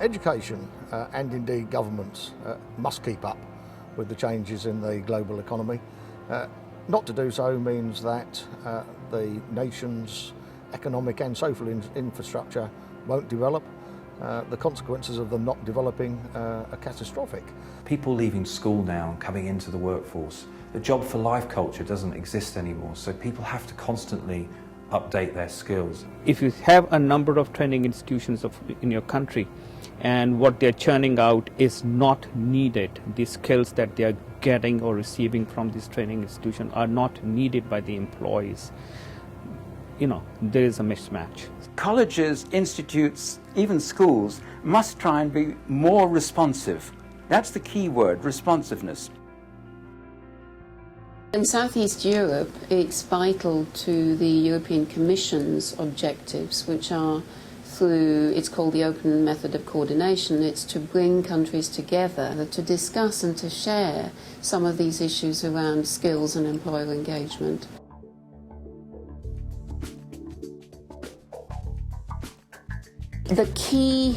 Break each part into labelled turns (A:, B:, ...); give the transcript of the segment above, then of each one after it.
A: Education and indeed governments must keep up with the changes in the global economy. Not to do so means that the nation's economic and social infrastructure won't develop. The consequences of them not developing are catastrophic.
B: People leaving school now and coming into the workforce, the job for life culture doesn't exist anymore, so people have to constantly update their skills.
C: If you have a number of training institutions in your country and what they're churning out is not needed, the skills that they are getting or receiving from this training institution are not needed by the employees, there is a mismatch.
D: Colleges, institutes, even schools must try and be more responsive. That's the key word, responsiveness.
E: In Southeast Europe, it's vital to the European Commission's objectives, which are it's called the Open Method of Coordination. It's to bring countries together to discuss and to share some of these issues around skills and employer engagement. The key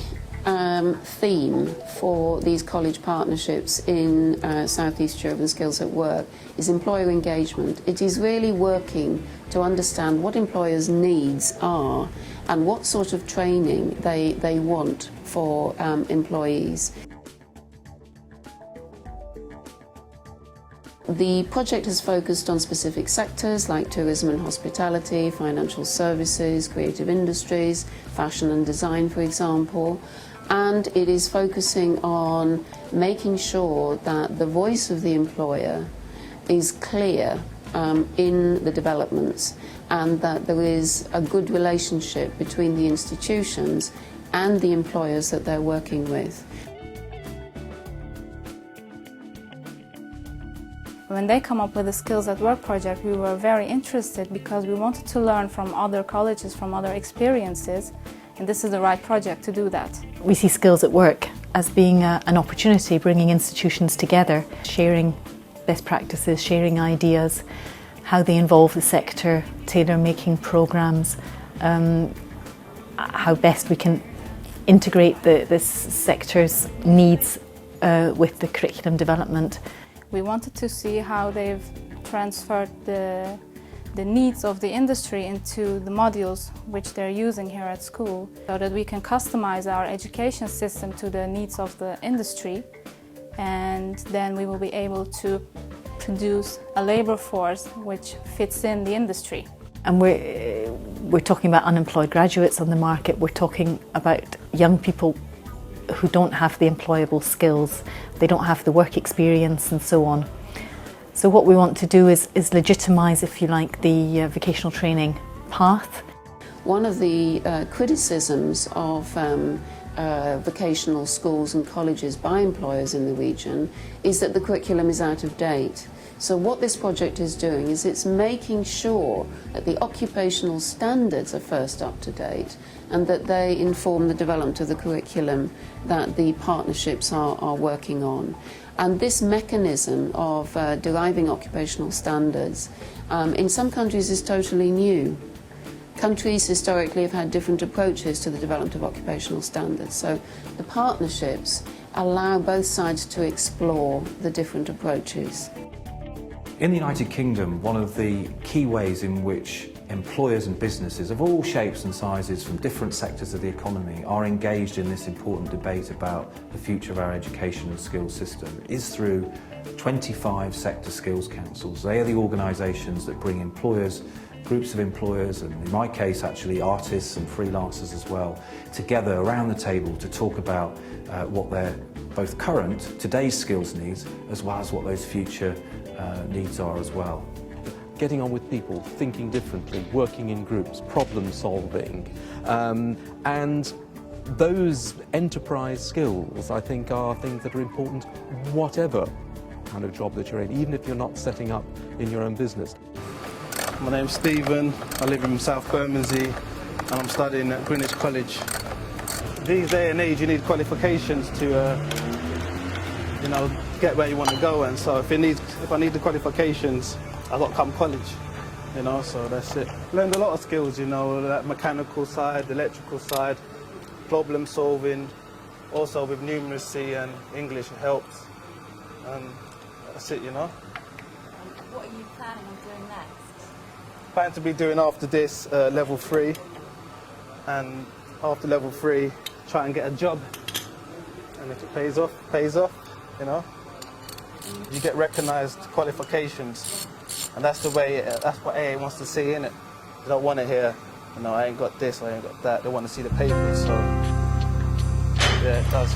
E: theme for these college partnerships in Southeast Europe and Skills at Work is employer engagement. It is really working to understand what employers' needs are and what sort of training they want for employees. The project has focused on specific sectors like tourism and hospitality, financial services, creative industries, fashion and design, for example. And it is focusing on making sure that the voice of the employer is clear in the developments and that there is a good relationship between the institutions and the employers that they're working with.
F: When they come up with the Skills at Work project, we were very interested because we wanted to learn from other colleges, from other experiences, and this is the right project to do that.
G: We see Skills at Work as being an opportunity, bringing institutions together, sharing best practices, sharing ideas, how they involve the sector, tailor-making programmes, how best we can integrate this sector's needs with the curriculum development.
F: We wanted to see how they've transferred the needs of the industry into the modules which they're using here at school, so that we can customize our education system to the needs of the industry, and then we will be able to produce a labour force which fits in the industry.
G: And we're talking about unemployed graduates on the market, we're talking about young people who don't have the employable skills, they don't have the work experience and so on. So what we want to do is legitimise, if you like, the vocational training path.
E: One of the criticisms of vocational schools and colleges by employers in the region is that the curriculum is out of date. So what this project is doing is it's making sure that the occupational standards are first up to date and that they inform the development of the curriculum that the partnerships are working on. And this mechanism of deriving occupational standards in some countries is totally new. Countries historically have had different approaches to the development of occupational standards. So the partnerships allow both sides to explore the different approaches.
B: In the United Kingdom, one of the key ways in which employers and businesses of all shapes and sizes from different sectors of the economy are engaged in this important debate about the future of our education and skills system is through 25 sector skills councils. They are the organisations that bring employers, groups of employers, and in my case actually artists and freelancers as well, together around the table to talk about what their both current, today's skills needs, as well as what those future needs are as well.
H: Getting on with people, thinking differently, working in groups, problem solving, and those enterprise skills I think are things that are important whatever kind of job that you're in, even if you're not setting up in your own business.
I: My name's Stephen, I live in South Bermondsey and I'm studying at Greenwich College. These day and age you need qualifications to get where you want to go, and so if I need the qualifications I've got to come college, so that's it. Learned a lot of skills, that mechanical side, the electrical side, problem solving, Also with numeracy and English it helps. And that's it, you know.
J: What are you planning on doing next?
I: Plan to be doing after this level 3, and after level 3 try and get a job, and if it pays off, you know. You get recognised qualifications, and that's the way, that's what AA wants to see, innit? They don't want to hear, you know, I ain't got this, I ain't got that. They want to see the papers, so yeah, it does.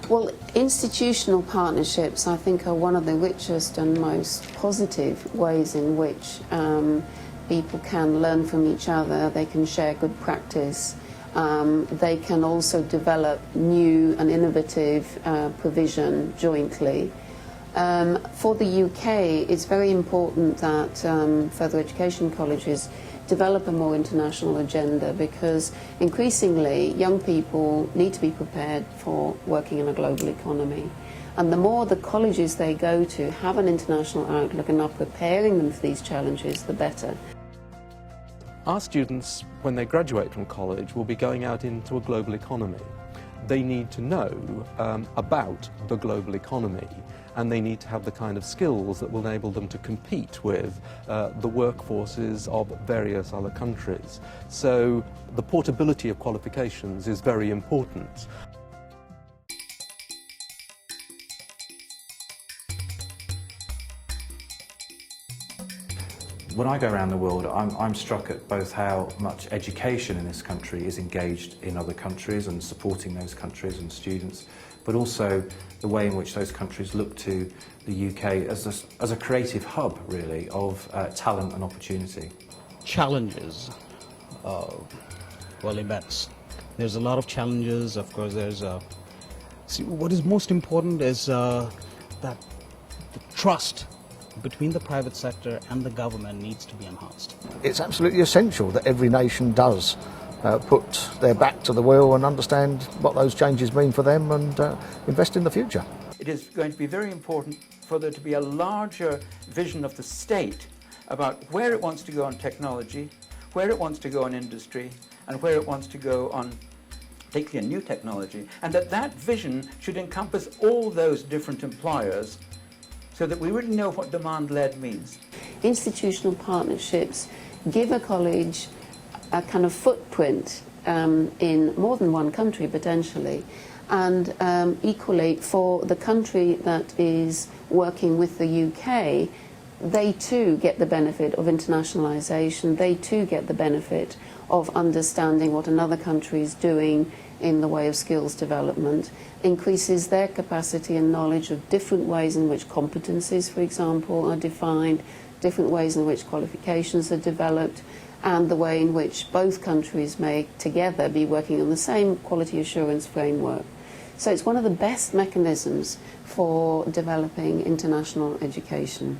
E: Well, institutional partnerships, I think, are one of the richest and most positive ways in which people can learn from each other, they can share good practice, they can also develop new and innovative provision jointly. For the UK, it's very important that further education colleges develop a more international agenda, because increasingly young people need to be prepared for working in a global economy. And the more the colleges they go to have an international outlook and are preparing them for these challenges, the better.
H: Our students, when they graduate from college, will be going out into a global economy. They need to know about the global economy, and they need to have the kind of skills that will enable them to compete with the workforces of various other countries. So the portability of qualifications is very important.
B: When I go around the world, I'm struck at both how much education in this country is engaged in other countries and supporting those countries and students, but also the way in which those countries look to the UK as a creative hub, really, of talent and opportunity.
K: Challenges, well, immense. There's a lot of challenges. Of course, there's see, what is most important is that the trust between the private sector and the government needs to be enhanced.
A: It's absolutely essential that every nation does put their back to the wheel and understand what those changes mean for them, and invest in the future.
D: It is going to be very important for there to be a larger vision of the state about where it wants to go on technology, where it wants to go on industry, and where it wants to go on particularly new technology, and that vision should encompass all those different employers, so that we really know what demand-led means.
E: Institutional partnerships give a college a kind of footprint in more than one country potentially, and equally for the country that is working with the UK, they too get the benefit of internationalisation, they too get the benefit of understanding what another country is doing in the way of skills development, increases their capacity and knowledge of different ways in which competencies, for example, are defined, different ways in which qualifications are developed, and the way in which both countries may together be working on the same quality assurance framework. So it's one of the best mechanisms for developing international education.